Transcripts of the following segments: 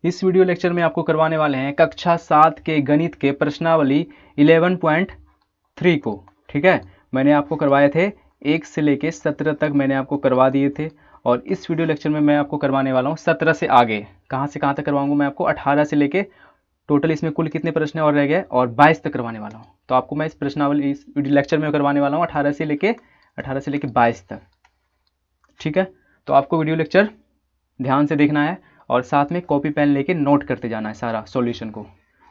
इस video lecture में आपको करवाने वाले हैं कक्षा 7 के गणित के प्रश्नावली 11.3 को। ठीक है, मैंने आपको करवाए थे 1 से लेके 17 तक मैंने आपको करवा दिए थे, और इस वीडियो लेक्चर में मैं आपको करवाने वाला हूँ 17 से आगे। कहाँ से कहाँ तक करवाऊंगा मैं आपको? 18 से लेके टोटल इसमें कुल कितने प्रश्न और रह गए, और 22 तक करवाने वाला हूँ। तो आपको मैं इस प्रश्नावली इस वीडियो लेक्चर में करवाने वाला हूँ 18 से लेके 22 तक। ठीक है, तो आपको वीडियो लेक्चर ध्यान से देखना है और साथ में कॉपी पेन लेके नोट करते जाना है सारा सॉल्यूशन को।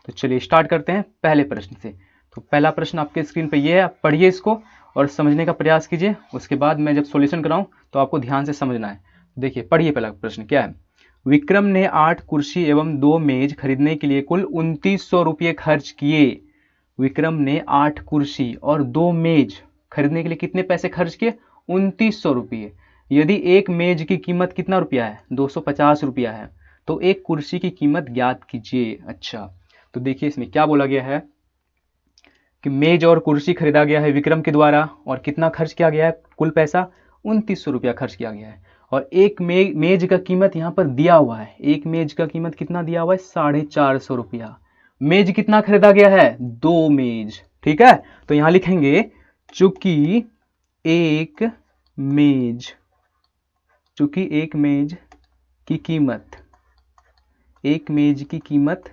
तो चलिए स्टार्ट करते हैं पहले प्रश्न से। तो पहला प्रश्न आपके स्क्रीन पे ये है, आप पढ़िए इसको और समझने का प्रयास कीजिए। उसके बाद मैं जब सॉल्यूशन कराऊं तो आपको ध्यान से समझना है। देखिए पढ़िए, पहला प्रश्न क्या है। विक्रम ने 8 कुर्सी एवं 2 मेज खरीदने के लिए कुल 2900 रुपये खर्च किए। विक्रम ने 8 कुर्सी और 2 मेज खरीदने के लिए कितने पैसे खर्च किए? 2900 रुपये। यदि एक मेज की कीमत कितना रुपया है? 250 रुपया है, तो एक कुर्सी की कीमत ज्ञात कीजिए। अच्छा, तो देखिए इसमें क्या बोला गया है कि मेज और कुर्सी खरीदा गया है विक्रम के द्वारा, और कितना खर्च किया गया है? कुल पैसा 2900 रुपया खर्च किया गया है। और एक मेज का कीमत यहाँ पर दिया हुआ है। एक मेज का कीमत कितना दिया हुआ है? 450 रुपया। मेज कितना खरीदा गया है? 2 मेज। ठीक है, तो यहां लिखेंगे चूंकि एक मेज की कीमत, एक मेज की कीमत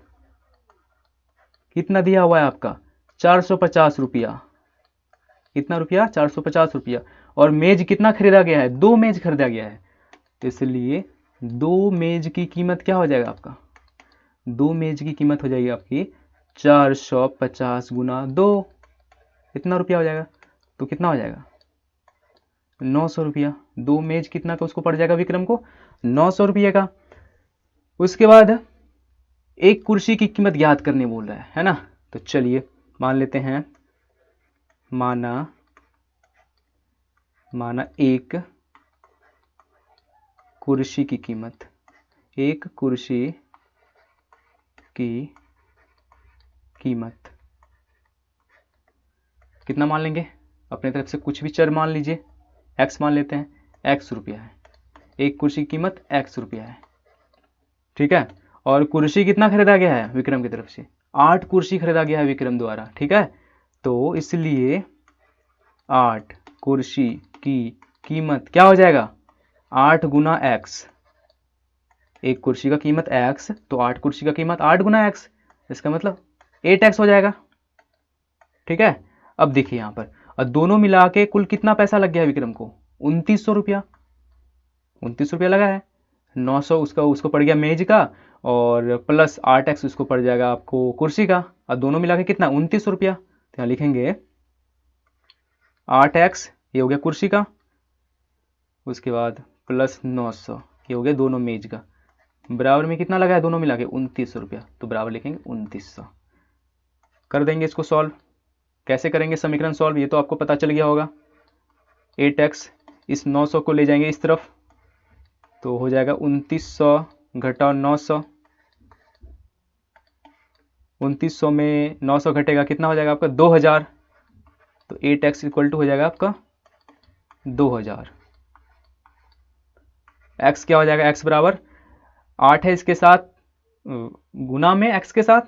कितना दिया हुआ है आपका? 450 रुपया। कितना रुपया? 450 रुपया। और मेज कितना खरीदा गया है? 2 मेज खरीदा गया है, इसलिए 2 मेज की कीमत क्या हो जाएगा आपका? 2 मेज की कीमत हो जाएगी आपकी 450 गुना 2। कितना रुपया हो जाएगा? तो कितना हो जाएगा? 900 रुपया। 2 मेज कितना का उसको पड़ जाएगा विक्रम को? 900 रुपये का। उसके बाद एक कुर्सी की कीमत ज्ञात करने बोल रहा है ना। तो चलिए मान लेते हैं, माना एक कुर्सी की कीमत, एक कुर्सी की कीमत कितना मान लेंगे? अपने तरफ से कुछ भी चर मान लीजिए, एक्स मान लेते हैं, एक्स रुपया है। एक कुर्सी की कीमत एक्स रुपया है। ठीक है, और कुर्सी कितना खरीदा गया है विक्रम की तरफ से? 8 कुर्सी खरीदा गया है विक्रम द्वारा। ठीक है, तो इसलिए 8 कुर्सी की कीमत क्या हो जाएगा? 8 गुना एक्स। एक कुर्सी का कीमत एक्स, तो 8 कुर्सी का कीमत 8 गुना एक्स, इसका मतलब 8x हो जाएगा। ठीक है, अब देखिए यहाँ पर, और दोनों मिला के कुल कितना पैसा लग गया विक्रम को? 2900 रुपया। 2900 रुपया लगा है। 900 उसको पड़ गया मेज का, और प्लस 8x उसको पड़ जाएगा आपको कुर्सी का, और दोनों मिला के कितना? 2900 रुपया। तो यहाँ लिखेंगे 8x ये हो गया कुर्सी का, उसके बाद प्लस 900 ये हो गया दोनों मेज का, बराबर में कितना लगा है दोनों मिला के? 2900 रुपया। तो बराबर लिखेंगे 2900। कर देंगे इसको सॉल्व। कैसे करेंगे समीकरण सॉल्व, ये तो आपको पता चल गया होगा। 8x इस 900 को ले जाएंगे इस तरफ, तो हो जाएगा 2900 घटा 900। 2900 में 900 घटेगा, कितना हो जाएगा आपका? 2000। तो 8x इक्वल टू हो जाएगा आपका 2000। x क्या हो जाएगा? x बराबर 8 है इसके साथ गुना में x के साथ,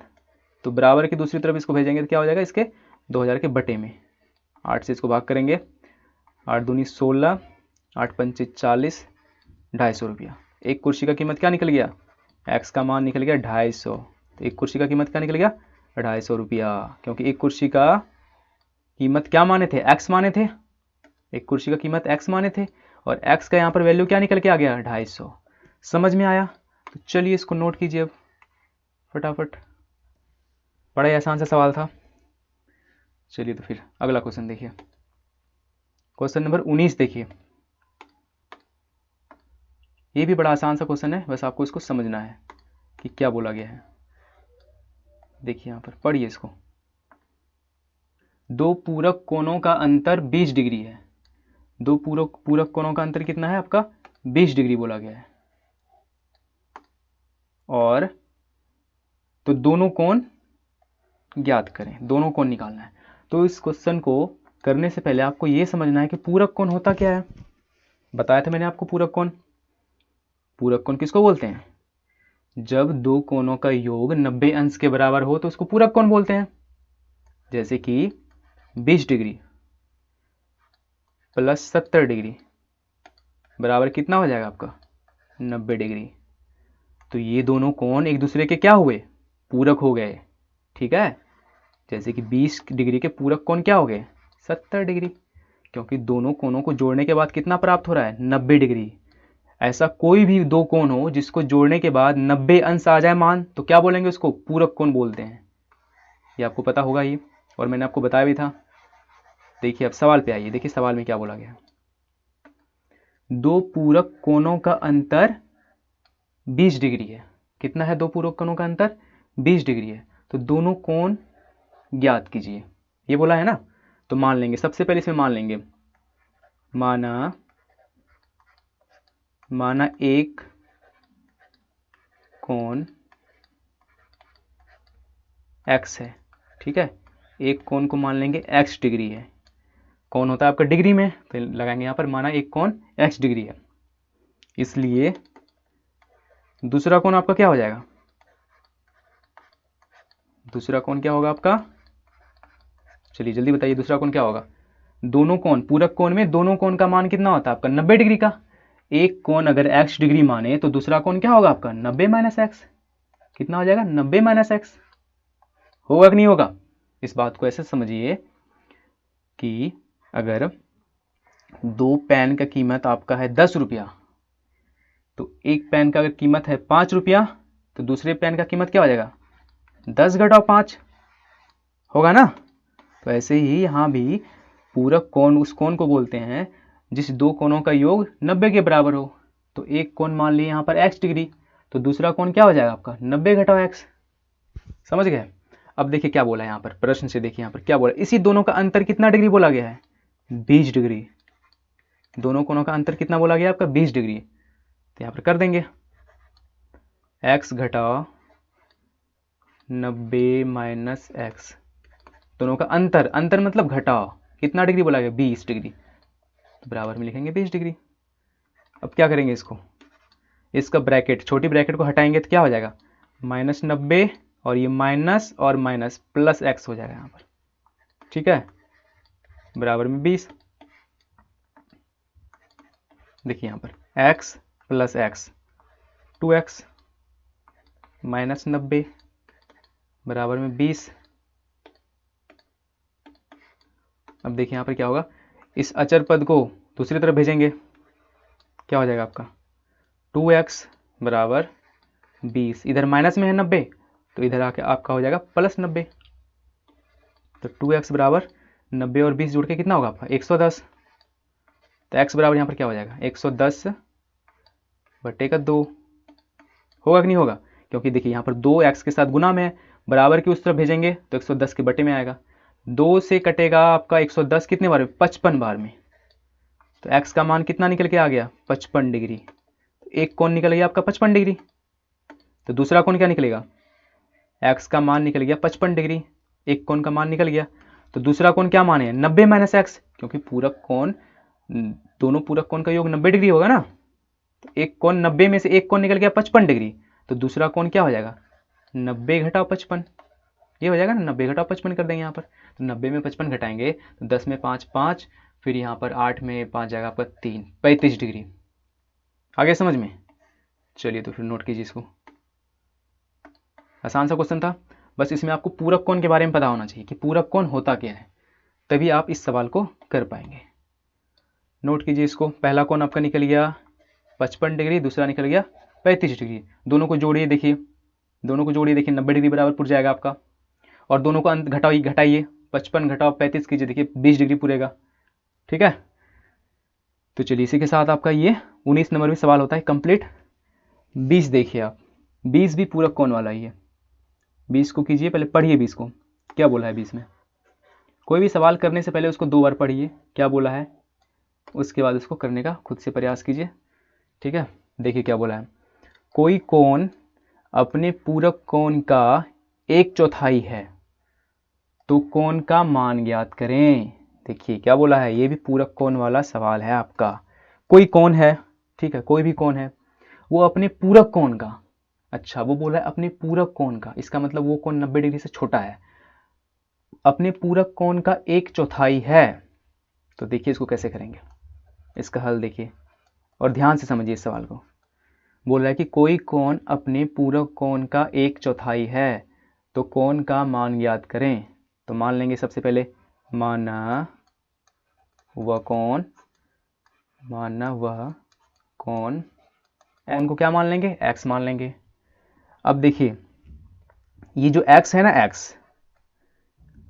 तो बराबर की दूसरी तरफ इसको भेजेंगे तो क्या हो जाएगा? इसके 2000 के बटे में 8 से इसको भाग करेंगे, 8 दूनी 16, 8 पंचे 40, 250 रुपया। एक कुर्सी का कीमत क्या निकल गया? x का मान निकल गया 250। तो एक कुर्सी का कीमत क्या निकल गया? 250 रुपया, क्योंकि एक कुर्सी का कीमत क्या माने थे? x माने थे। एक कुर्सी का कीमत x माने थे, और x का यहाँ पर वैल्यू क्या निकल के आ गया? 250। समझ में आया? तो चलिए इसको नोट कीजिए अब फटाफट। बड़ा ही आसान सा सवाल था। चलिए तो फिर अगला क्वेश्चन देखिए, क्वेश्चन नंबर 19 देखिए। ये भी बड़ा आसान सा क्वेश्चन है, बस आपको इसको समझना है कि क्या बोला गया है। देखिए यहाँ पर पढ़िए इसको। दो पूरक कोणों का अंतर 20 डिग्री है। दो पूरक कोणों का अंतर कितना है आपका? 20 डिग्री बोला गया है। और तो दोनों कोण ज्ञात करें, दोनों कोण निकालना है। तो इस क्वेश्चन को करने से पहले आपको यह समझना है कि पूरक कोण होता क्या है। बताया था मैंने आपको पूरक कोण। पूरक कोण किसको बोलते हैं? जब दो कोणों का योग 90 अंश के बराबर हो तो उसको पूरक कोण बोलते हैं। जैसे कि 20 डिग्री प्लस 70 डिग्री बराबर कितना हो जाएगा आपका 90 डिग्री। तो ये दोनों कोण एक दूसरे के क्या हुए, पूरक हो गए। ठीक है, जैसे कि 20 डिग्री के पूरक कोण क्या हो गए 70 डिग्री, क्योंकि दोनों कोणों को जोड़ने के बाद कितना प्राप्त हो रहा है 90 डिग्री। ऐसा कोई भी दो कोण हो जिसको जोड़ने के बाद 90 अंश आ जाए मान, तो क्या बोलेंगे उसको पूरक कोण बोलते हैं। ये आपको पता होगा ये, और मैंने आपको बताया भी था। देखिए अब सवाल पे आइए, देखिए सवाल में क्या बोला गया। दो पूरक कोणों का अंतर 20 डिग्री है। कितना है दो पूरक कोणों का अंतर 20 डिग्री है। तो दोनों कोण ज्ञात कीजिए, ये बोला है ना। तो मान लेंगे, सबसे पहले इसमें मान लेंगे, माना एक कोण x है। ठीक है, एक कोण को मान लेंगे x डिग्री है। कोण होता है आपका डिग्री में, तो लगाएंगे यहाँ पर माना एक कोण x डिग्री है। इसलिए दूसरा कोण आपका क्या हो जाएगा, दूसरा कोण क्या होगा आपका, चलिए जल्दी बताइए दूसरा कोण क्या होगा। दोनों कोण, पूरक कोण में दोनों कोण का मान कितना होता है आपका 90 डिग्री का। एक कोण अगर x डिग्री माने तो दूसरा कोण क्या होगा आपका 90 माइनस एक्स। कितना हो जाएगा 90 माइनस एक्स। होगा कि नहीं होगा। इस बात को ऐसे समझिए कि अगर दो पेन का कीमत आपका है 10 रुपया, तो एक पेन का अगर कीमत है 5 रुपया, तो दूसरे पेन का कीमत क्या हो जाएगा 10 घटाओ 5, होगा ना। तो ऐसे ही यहाँ भी पूरक कोण उस कोण को बोलते हैं जिस दो कोणों का योग 90 के बराबर हो। तो एक कोण मान लिए यहाँ पर x डिग्री, तो दूसरा कोण क्या हो जाएगा आपका 90 घटाओ x। समझ गए। अब देखिए क्या बोला है यहाँ पर, प्रश्न से देखिए यहाँ पर क्या बोला, इसी दोनों का अंतर कितना डिग्री बोला गया है 20 डिग्री। दोनों कोणों का अंतर कितना बोला गया आपका 20 डिग्री। तो यहाँ पर कर देंगे x घटाओ 90 माइनस एक्स, दोनों का अंतर, अंतर मतलब घटाओ, कितना डिग्री बोला गया 20 डिग्री, तो बराबर में लिखेंगे 20 डिग्री। अब क्या करेंगे इसको, इसका ब्रैकेट, छोटी ब्रैकेट को हटाएंगे तो क्या हो जाएगा -90, और ये माइनस और माइनस प्लस एक्स हो जाएगा यहाँ पर। ठीक है, बराबर में 20। देखिए यहाँ पर x plus x 2x minus 90 बराबर में 20। अब देखिए यहाँ पर क्या होगा, इस अचर पद को दूसरी तरफ भेजेंगे, क्या हो जाएगा आपका 2x बराबर 20, इधर माइनस में है 90, तो इधर आके आपका हो जाएगा प्लस 90। तो 2x बराबर 90 और 20 जुड़ के कितना होगा आपका 110। तो x बराबर यहाँ पर क्या हो जाएगा 110 बटे का 2, होगा कि नहीं होगा। क्योंकि देखिए यहाँ पर 2x के साथ गुना में है, बराबर की उस तरफ भेजेंगे तो 110 के बटे में आएगा। 2 से कटेगा आपका 110 कितने बार में 55 बार में। तो x का मान कितना निकल के आ गया 55 डिग्री। तो एक कोण निकल गया आपका 55 डिग्री, तो दूसरा कोण क्या निकलेगा, x का मान निकल गया 55 डिग्री, एक कोण का मान निकल गया। तो दूसरा कोण क्या मान है 90 माइनस एक्स, क्योंकि पूरक कोण, दोनों पूरक कोण का योग 90 डिग्री होगा ना। तो एक कोण 90 में से एक कोण निकल गया 55 डिग्री, तो दूसरा कोण क्या हो जाएगा 90 घटाओ 55, ये हो जाएगा ना 90 घटाओ 55 कर देंगे यहाँ पर। तो 90 में 55 घटाएंगे तो 10 में 5 5, फिर यहाँ पर 8 में 5 जाएगा आपका 3, 35 डिग्री। आगे समझ में। चलिए तो फिर नोट कीजिए इसको, आसान सा क्वेश्चन था, बस इसमें आपको पूरक कोण के बारे में पता होना चाहिए कि पूरक कोण होता क्या है, तभी आप इस सवाल को कर पाएंगे। नोट कीजिए इसको, पहला कोण आपका निकल गया 55 डिग्री, दूसरा निकल गया 35 डिग्री। दोनों को जोड़िए, देखिए दोनों को जोड़िए, देखिए 90 डिग्री बराबर पुर जाएगा आपका। और दोनों को अंत घटाइए, 55 घटाओ 35 कीजिए, देखिए 20 डिग्री पुरेगा। ठीक है, तो चलिए इसी के साथ आपका ये 19 नंबर में सवाल होता है कंप्लीट। 20 देखिए आप, 20 भी पूरक कोण वाला ही है। 20 को कीजिए, पहले पढ़िए 20 को क्या बोला है 20 में। कोई भी सवाल करने से पहले उसको 2 बार पढ़िए क्या बोला है, उसके बाद उसको करने का खुद से प्रयास कीजिए। ठीक है, देखिए क्या बोला है, कोई कोण अपने पूरक कोण का 1/4 है तो कोण का मान ज्ञात करें। देखिए क्या बोला है, ये भी पूरक कोण वाला सवाल है आपका। कोई कोण है, ठीक है, कोई भी कोण है, वो अपने पूरक कोण का, अच्छा, वो बोला है अपने पूरक कोण का, इसका मतलब वो कोण 90 डिग्री से छोटा है, अपने पूरक कोण का 1/4 है। तो देखिए इसको कैसे करेंगे, इसका हल देखिए और ध्यान से समझिए इस सवाल को। बोल रहा है कि कोई कोण अपने पूरक कोण का 1/4 है, तो कोण का मान ज्ञात करें। तो मान लेंगे सबसे पहले माना वह कोण, कोण को क्या मान लेंगे, x मान लेंगे। अब देखिए ये जो x है ना, x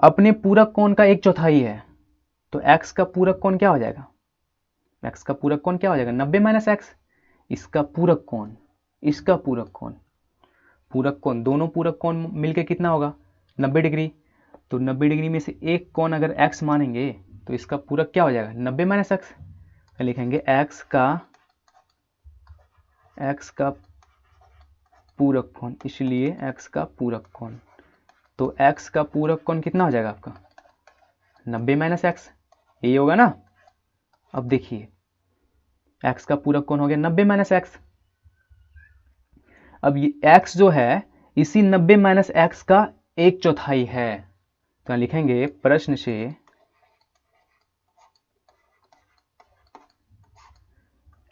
अपने पूरक कोण का 1/4 है, तो x का पूरक कोण क्या हो जाएगा, x का पूरक कोण क्या हो जाएगा 90 माइनस x। इसका पूरक कोण, इसका पूरक कोण, पूरक कोण दोनों पूरक कोण मिलके कितना होगा 90 डिग्री। तो 90 डिग्री में से एक कोण अगर x मानेंगे तो इसका पूरक क्या हो जाएगा 90 माइनस x। लिखेंगे x का पूरक कोण, इसलिए x का पूरक कोण, तो x का पूरक कोण कितना हो जाएगा आपका 90 माइनस x, यही होगा ना। अब देखिए x का पूरक कोण हो गया 90 माइनस x। अब ये x जो है इसी 90 माइनस x का 1/4 है, तो लिखेंगे प्रश्न से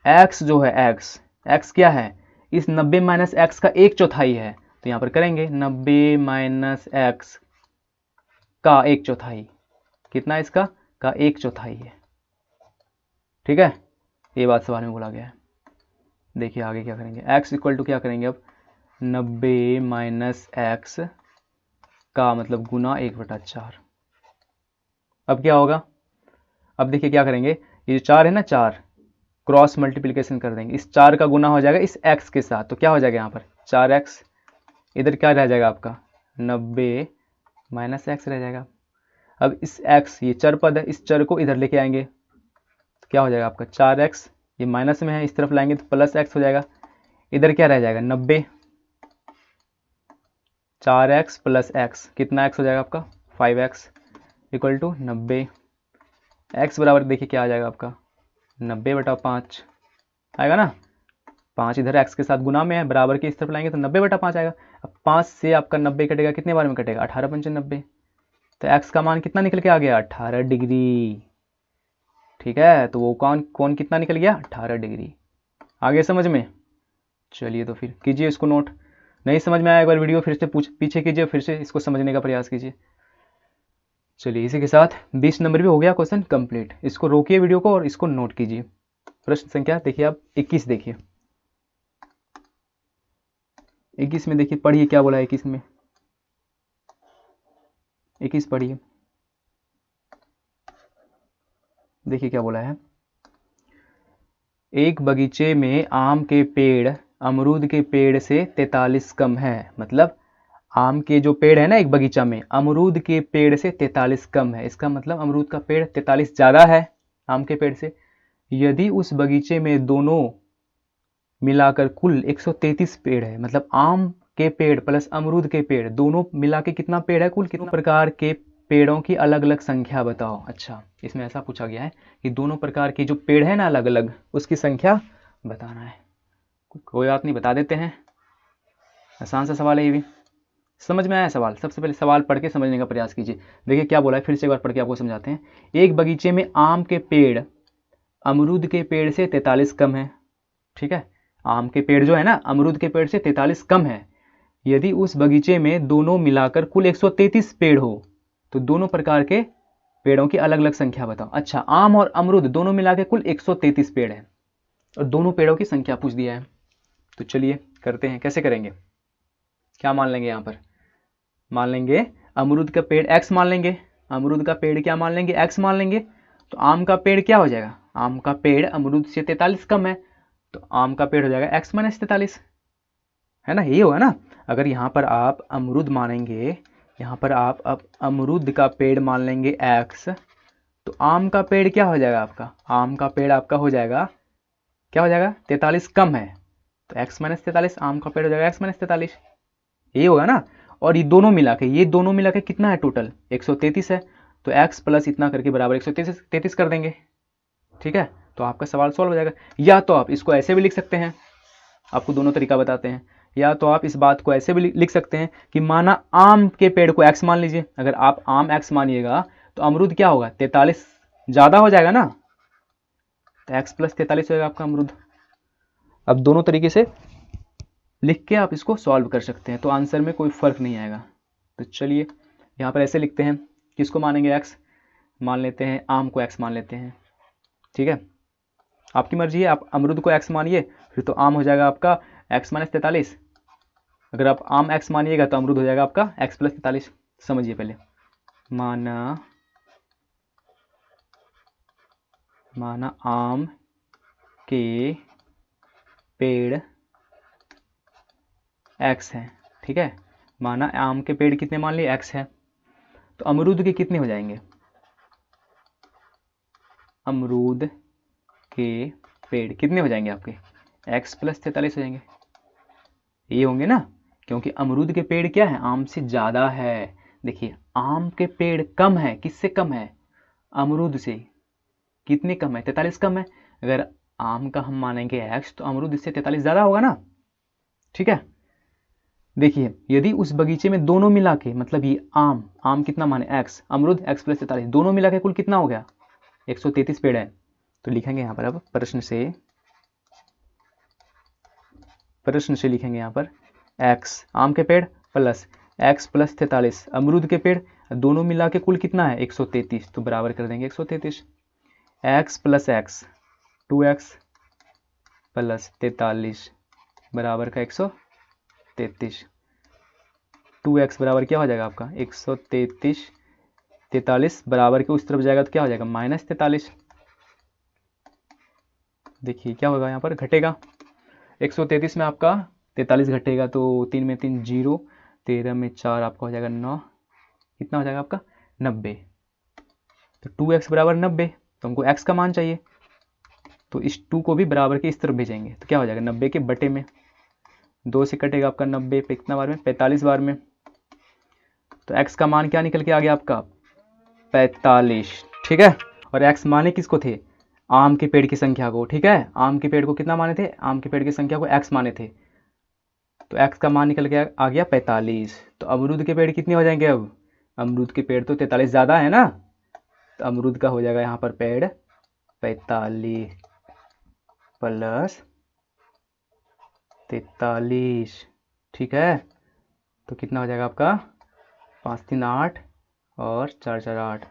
x जो है x क्या है, इस 90 माइनस x का 1/4 है, तो यहां पर करेंगे 90 माइनस x का 1/4, कितना इसका का 1/4 है। ठीक है, ये बात सवाल में बोला गया है। देखिए आगे क्या करेंगे, x इक्वल टू क्या करेंगे अब 90 माइनस x का मतलब गुना 1/4। अब क्या होगा, अब देखिए क्या करेंगे, ये जो 4 है ना, 4 क्रॉस मल्टीप्लिकेशन कर देंगे, इस 4 का गुना हो जाएगा इस x के साथ, तो क्या हो जाएगा यहाँ पर 4x, इधर क्या रह जाएगा आपका 90 माइनस x रह जाएगा। अब इस x, ये चर पद है, इस चर को इधर लेके आएंगे तो क्या हो जाएगा आपका 4x, ये माइनस में है इस तरफ लाएंगे तो प्लस x हो जाएगा। इधर क्या रह जाएगा 90, 4x प्लस x, कितना x हो जाएगा आपका 5x इक्वल टू 90। x बराबर देखिए क्या आ जाएगा आपका 90/5 आएगा ना, 5 इधर x के साथ गुना में है, बराबर के इस तरफ लाएंगे तो 90/5 आएगा। अब 5 से आपका 90 कटेगा, कितने बार में कटेगा 18 पंचे 90, तो x का मान कितना निकल के आ गया 18 डिग्री। ठीक है, तो वो कौन कितना निकल गया 18 डिग्री। आगे समझ में, चलिए तो फिर कीजिए इसको नोट, नहीं समझ में आया एक बार वीडियो फिर से पीछे कीजिए, फिर से इसको समझने का प्रयास कीजिए। चलिए इसी के साथ 20 नंबर भी हो गया क्वेश्चन कंप्लीट। इसको रोकिए वीडियो को और इसको नोट कीजिए। प्रश्न संख्या देखिए आप 21 देखिए, 21 में देखिए पढ़िए क्या बोला है 21 में, 21 पढ़िए, देखिए क्या बोला है। एक बगीचे में आम के पेड़ अमरूद के पेड़ से 43 कम है, मतलब आम के जो पेड़ है ना एक बगीचा में, अमरूद के पेड़ से 43 कम है, इसका मतलब अमरूद का पेड़ 43 ज़्यादा है आम के पेड़ से। यदि उस बगीचे में दोनों मिलाकर कुल 133 पेड़ है, मतलब आम के पेड़ प्लस अमरूद के पेड़ दोनों मिला के कितना पेड़ है, कुल कितने प्रकार के पेड़ों की अलग अलग संख्या बताओ। अच्छा, इसमें ऐसा पूछा गया है कि दोनों प्रकार के जो पेड़ है ना अलग अलग, उसकी संख्या बताना है। कोई बात नहीं, बता देते हैं, आसान सा सवाल है ये भी। समझ में आया सवाल, सबसे पहले सवाल पढ़ के समझने का प्रयास कीजिए। देखिए क्या बोला है, फिर से एक बार पढ़ के आपको समझाते हैं। एक बगीचे में आम के पेड़ अमरूद के पेड़ से 43 कम है। ठीक है, आम के पेड़ जो है ना अमरूद के पेड़ से 43 कम है। यदि उस बगीचे में दोनों मिलाकर कुल 133 पेड़ हो, तो दोनों प्रकार के पेड़ों की अलग अलग संख्या बताओ। अच्छा, आम और अमरूद दोनों मिला के कुल 133 पेड़ है और दोनों पेड़ों की संख्या पूछ दिया है। तो चलिए करते हैं, कैसे करेंगे, क्या मान लेंगे यहाँ पर, मान लेंगे अमरूद का पेड़ x मान लेंगे, अमरूद का पेड़ क्या मान लेंगे x मान लेंगे, तो आम का पेड़ क्या हो जाएगा, आम का पेड़ अमरूद से 43 कम है, तो आम का पेड़ हो जाएगा x माइनस 43, है ना, ये होगा ना। अगर यहाँ पर आप अमरूद मानेंगे, यहाँ पर आप अब अमरूद का पेड़ मान लेंगे x, तो आम का पेड़ क्या हो जाएगा आपका, आम का पेड़ आपका हो जाएगा क्या हो जाएगा 43 कम है, तो x माइनस 43, आम का पेड़ हो जाएगा x माइनस 43, ये होगा ना। और ये दोनों मिला के, ये दोनों मिला के कितना है टोटल 133 है, तो x प्लस इतना करके बराबर 133 कर देंगे। ठीक है, तो आपका सवाल सॉल्व हो जाएगा। या तो आप इसको ऐसे भी लिख सकते हैं, आपको दोनों तरीका बताते हैं, या तो आप इस बात को ऐसे भी लिख सकते हैं कि माना आम के पेड़ को x मान लीजिए। अगर आप आम x मानिएगा तो अमरूद क्या होगा, 43 ज़्यादा हो जाएगा ना, तो x प्लस 43 होगा आपका अमरूद। अब दोनों तरीके से लिख के आप इसको सॉल्व कर सकते हैं, तो आंसर में कोई फर्क नहीं आएगा। तो चलिए यहाँ पर ऐसे लिखते हैं, किसको मानेंगे x, मान लेते हैं आम को x मान लेते हैं, ठीक है। आपकी मर्जी है, आप अमरूद को x मानिए, फिर तो आम हो जाएगा आपका x माइनस 43। अगर आप आम x मानिएगा तो अमरूद हो जाएगा आपका x प्लस 43। समझिए पहले, माना आम के पेड़ x है, ठीक है। माना आम के पेड़ कितने मान लिए, x है, तो अमरूद के कितने हो जाएंगे, अमरूद के पेड़ कितने हो जाएंगे आपके, x प्लस 43 हो जाएंगे, ये होंगे ना, क्योंकि अमरूद के पेड़ क्या है, आम से ज़्यादा है। देखिए आम के पेड़ कम है, किससे कम है, अमरूद से। कितने कम है, 43 कम है। अगर आम का हम मानेंगे x तो अमरूद इससे 43 ज़्यादा होगा ना, ठीक है। देखिए यदि उस बगीचे में दोनों मिला के, मतलब ये आम कितना माने x, अमरूद x प्लस 43, दोनों मिला के कुल कितना हो गया, 133 पेड़ है। तो लिखेंगे यहाँ पर, अब प्रश्न से लिखेंगे यहाँ पर x आम के पेड़ प्लस x प्लस 43 अमरूद के पेड़, दोनों मिला के कुल कितना है 133, तो बराबर कर देंगे 133। x plus x 2x plus 43 बराबर का 133। 2x बराबर क्या हो जाएगा आपका 133, 43 बराबर के उस तरफ जाएगा तो क्या हो जाएगा माइनस 43। देखिए क्या होगा यहाँ पर, घटेगा 133 में आपका 43 घटेगा तो 3 में 3 0, 13 में 4 आपका हो जाएगा 9, कितना हो जाएगा आपका 90। तो 2x बराबर 90, तो हमको x का मान चाहिए, तो इस 2 को भी बराबर के इस तरफ भेजेंगे तो क्या हो जाएगा 90 के बटे में, 2 से कटेगा आपका 90 पे कितना बार में 45 बार में, तो x का मान क्या निकल के आ गया आपका 45, ठीक है। और x माने किसको थे, आम के पेड़ की संख्या को, ठीक है। आम के पेड़ को कितना माने थे, आम के पेड़ की संख्या को x माने थे, तो x का मान निकल के आ गया 45। तो अमरूद के पेड़ कितने हो जाएंगे, अब अमरूद के पेड़ तो 43 ज़्यादा है ना, तो अमरूद का हो जाएगा यहाँ पर पेड़ 45 प्लस 43, ठीक है। तो कितना हो जाएगा आपका 5 3 8 और 4 4 8,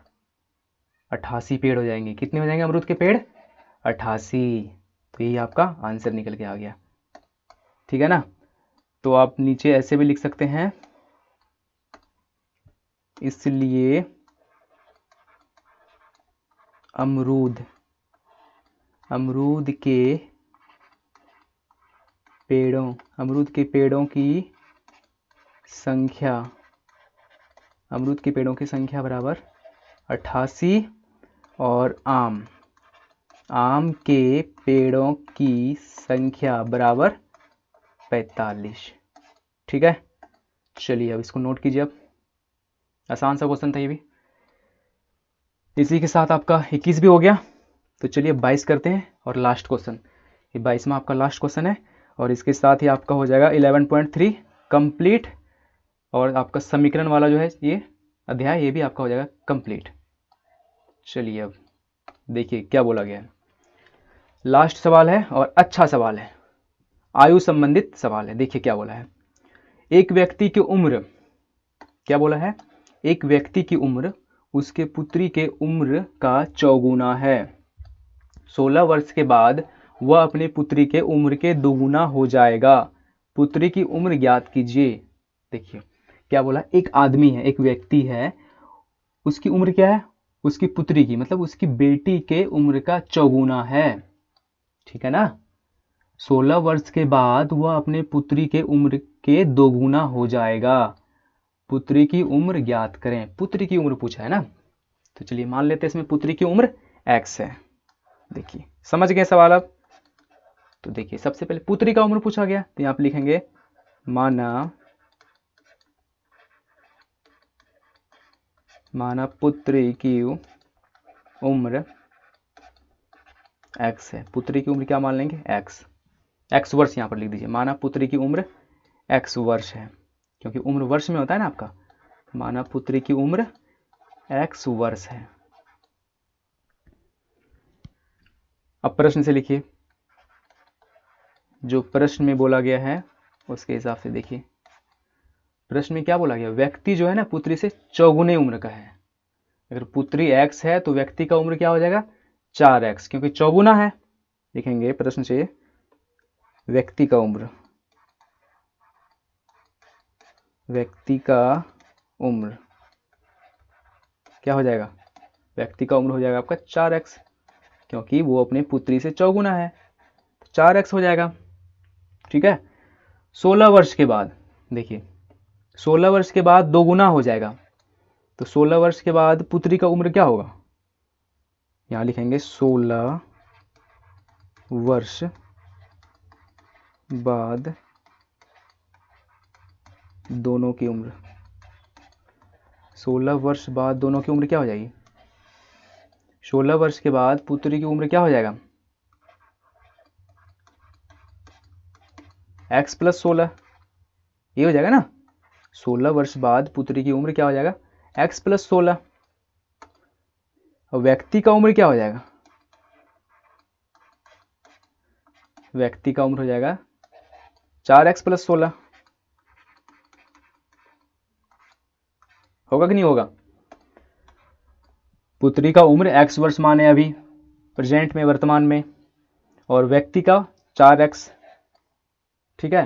88 पेड़ हो जाएंगे। कितने हो जाएंगे अमरूद के पेड़, 88। तो यही आपका आंसर निकल के आ गया, ठीक है ना। तो आप नीचे ऐसे भी लिख सकते हैं, इसलिए अमरूद के पेड़ों की संख्या बराबर 88 और आम के पेड़ों की संख्या बराबर 45, ठीक है। चलिए अब इसको नोट कीजिए, अब आसान सा क्वेश्चन था ये भी। इसी के साथ आपका 21 भी हो गया। तो चलिए 22 करते हैं और लास्ट क्वेश्चन, ये 22वां आपका लास्ट क्वेश्चन है, और इसके साथ ही आपका हो जाएगा 11.3 कंप्लीट, और आपका समीकरण वाला जो है ये अध्याय, ये भी आपका हो जाएगा कंप्लीट। चलिए अब देखिए क्या बोला गया है, लास्ट सवाल है और अच्छा सवाल है, आयु संबंधित सवाल है। देखिए क्या बोला है, एक व्यक्ति की उम्र, क्या बोला है, एक व्यक्ति की उम्र उसके पुत्री के उम्र का चौगुना है। 16 वर्ष के बाद वह अपने पुत्री के उम्र के दोगुना हो जाएगा। पुत्री की उम्र ज्ञात कीजिए। देखिए क्या बोला, एक आदमी है, एक व्यक्ति है, उसकी उम्र क्या है, उसकी पुत्री की मतलब उसकी बेटी के उम्र का चौगुना है, ठीक है ना। 16 वर्ष के बाद वह अपने पुत्री के उम्र के दोगुना हो जाएगा। पुत्री की उम्र ज्ञात करें, पुत्री की उम्र पूछा है ना, तो चलिए मान लेते हैं इसमें पुत्री की उम्र x है। देखिए समझ गए सवाल अब। तो देखिए सबसे पहले पुत्री का उम्र पूछा गया, तो यहाँ पे लिखेंगे माना पुत्री की उम्र x है। पुत्री की उम्र क्या मान लेंगे x वर्ष यहाँ पर लिख दीजिए। माना पुत्री की उम्र x वर्ष है, क्योंकि उम्र वर्ष में होता है ना आपका। माना पुत्री की उम्र x वर्ष है। अब प्रश्न से लिखिए, जो प्रश्न में बोला गया है उसके हिसाब से देखिए। प्रश्न में क्या बोला गया, व्यक्ति जो है ना पुत्री से चौगुने उम्र का है। अगर पुत्री x है तो व्यक्ति का उम्र क्या हो जाएगा 4x, क्योंकि चौगुना है। लिखेंगे प्रश्न से, व्यक्ति का उम्र क्या हो जाएगा, व्यक्ति का उम्र हो जाएगा आपका 4x, क्योंकि वो अपने पुत्री से चौगुना है, 4x हो जाएगा। ठीक है। 16 वर्ष के बाद देखिए, 16 वर्ष के बाद 2 गुना हो जाएगा, तो 16 वर्ष के बाद पुत्री का उम्र क्या होगा, यहां लिखेंगे 16 वर्ष बाद दोनों की उम्र। 16 वर्ष बाद दोनों की उम्र क्या हो जाएगी, 16 वर्ष के बाद पुत्री की उम्र क्या हो जाएगा x + 16, ये हो जाएगा ना। 16 वर्ष बाद पुत्री की उम्र क्या हो जाएगा x + 16। और व्यक्ति का उम्र क्या हो जाएगा, व्यक्ति का उम्र हो जाएगा 4x + 16। होगा कि नहीं होगा। पुत्री का उम्र x वर्ष माने अभी प्रेजेंट में, वर्तमान में, और व्यक्ति का 4x। ठीक है।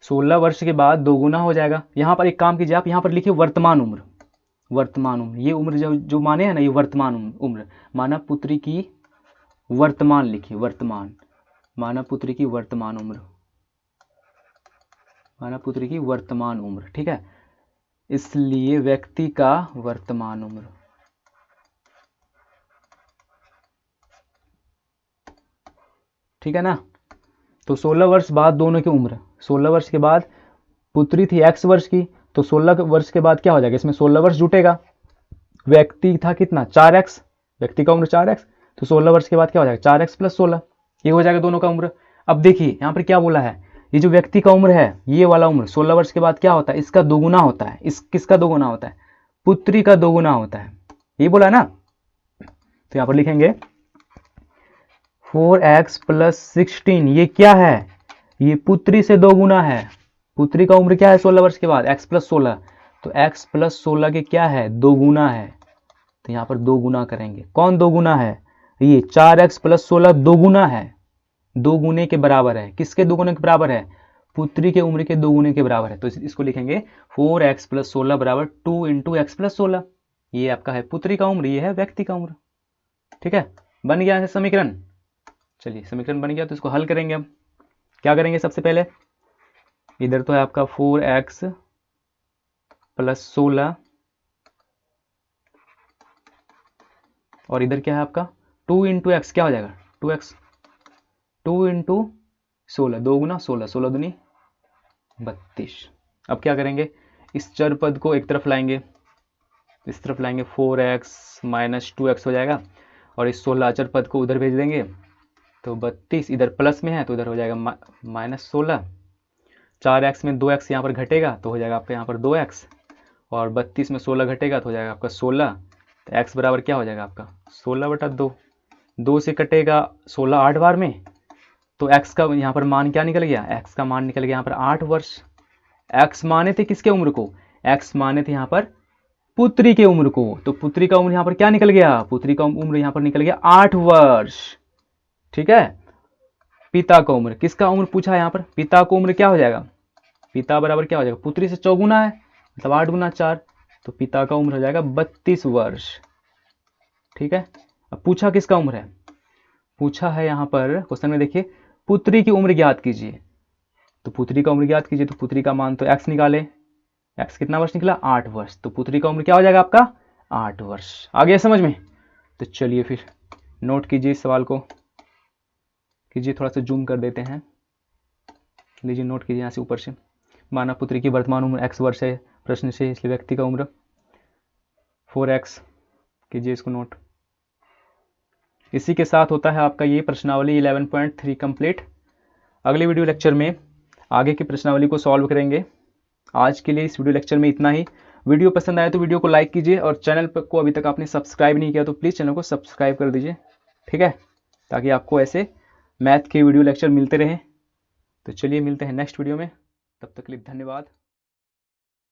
16 वर्ष के बाद 2 गुना हो जाएगा। यहां पर एक काम कीजिए, आप यहां पर लिखिए वर्तमान उम्र। वर्तमान उम्र, ये उम्र जो माने है ना, ये वर्तमान उम्र। माना पुत्री की वर्तमान लिखिए, वर्तमान, माना पुत्री की वर्तमान उम्र, माना पुत्री की वर्तमान उम्र। ठीक है। इसलिए व्यक्ति का वर्तमान उम्र, ठीक है ना। तो 16 वर्ष बाद दोनों की उम्र, 16 वर्ष के बाद पुत्री थी x वर्ष की, तो 16 वर्ष के बाद क्या हो जाएगा, इसमें 16 वर्ष जुटेगा। व्यक्ति था कितना 4x, व्यक्ति का उम्र 4x, तो 16 वर्ष के बाद क्या हो जाएगा 4x + 16, ये हो जाएगा दोनों का उम्र। अब देखिए यहां पर क्या बोला है, ये जो व्यक्ति का उम्र है, ये वाला उम्र 16 वर्ष के बाद क्या होता है, इसका 2 गुना होता है। इस किसका 2 गुना होता है, पुत्री का 2 गुना होता है, ये बोला है ना। तो यहां पर लिखेंगे 4x + 16, ये क्या है, ये पुत्री से 2 गुना है। पुत्री का उम्र क्या है 16 वर्ष के बाद x + 16, तो x + 16 के क्या है 2 गुना है, तो यहां पर 2 गुना करेंगे। कौन 2 गुना है, ये 4x + 16 2 गुना है, 2 गुने के बराबर है। किसके 2 गुने के बराबर है, पुत्री के उम्र के 2 गुने के बराबर है। तो इसको लिखेंगे 4x + 16 = 2 × x + 16। ये आपका है पुत्री का उम्र, ये है व्यक्ति का उम्र। ठीक है, बन गया है समीकरण। चलिए समीकरण बन गया, तो इसको हल करेंगे। अब क्या करेंगे, सबसे पहले इधर तो है आपका 4x + 16, और इधर क्या है आपका 2 × x, क्या हो जाएगा 2x, 2 × 16, 2 गुना 16, 16 दूनी 32। अब क्या करेंगे, इस चर पद को एक तरफ लाएंगे, इस तरफ लाएंगे, 4x - 2x हो जाएगा, और इस 16 अचर पद को उधर भेज देंगे, तो 32 इधर प्लस में है तो उधर हो जाएगा -16। 4x में 2x यहाँ पर घटेगा तो हो जाएगा आपका यहाँ पर 2x, और 32 में 16 घटेगा तो हो जाएगा आपका 16। तो x बराबर क्या हो जाएगा आपका 16/2। 2 से कटेगा 16 8 बार में, तो x का यहाँ पर मान क्या निकल गया, x का मान निकल गया यहाँ पर 8 वर्ष। x माने थे किसके उम्र को, x माने थे यहाँ पर पुत्री के उम्र को, तो पुत्री का उम्र यहाँ पर क्या निकल गया, पुत्री का उम्र यहाँ पर निकल गया 8 वर्ष। ठीक है। पिता का उम्र, किसका उम्र पूछा है यहाँ पर, पिता को उम्र क्या हो जाएगा, पिता बराबर क्या हो जाएगा, पुत्री से 4 गुना है, मतलब 8 × 4, तो पिता का उम्र हो जाएगा 32 वर्ष। ठीक है। अब पूछा किसका उम्र है, पूछा है यहाँ पर क्वेश्चन में देखिए पुत्री की उम्र ज्ञात कीजिए, तो पुत्री का उम्र ज्ञात कीजिए, तो पुत्री का मान तो x निकाले, x कितना वर्ष निकला 8 वर्ष, तो पुत्री का उम्र क्या हो जाएगा आपका 8 वर्ष। आ गया समझ में। तो चलिए फिर नोट कीजिए, इस सवाल को कीजिए, थोड़ा सा जूम कर देते हैं, लीजिए नोट कीजिए यहाँ से ऊपर से। माना पुत्री की वर्तमान उम्र x वर्ष है प्रश्न से, इसलिए व्यक्ति का उम्र 4x, कीजिए इसको नोट। इसी के साथ होता है आपका ये प्रश्नावली 11.3 कंप्लीट। अगले वीडियो लेक्चर में आगे की प्रश्नावली को सॉल्व करेंगे। आज के लिए इस वीडियो लेक्चर में इतना ही। वीडियो पसंद आए तो वीडियो को लाइक कीजिए और चैनल को अभी तक आपने सब्सक्राइब नहीं किया तो प्लीज़ चैनल को सब्सक्राइब कर दीजिए, ठीक है, ताकि आपको ऐसे मैथ के वीडियो लेक्चर मिलते रहें। तो चलिए मिलते हैं नेक्स्ट वीडियो में, तब तक के लिए धन्यवाद।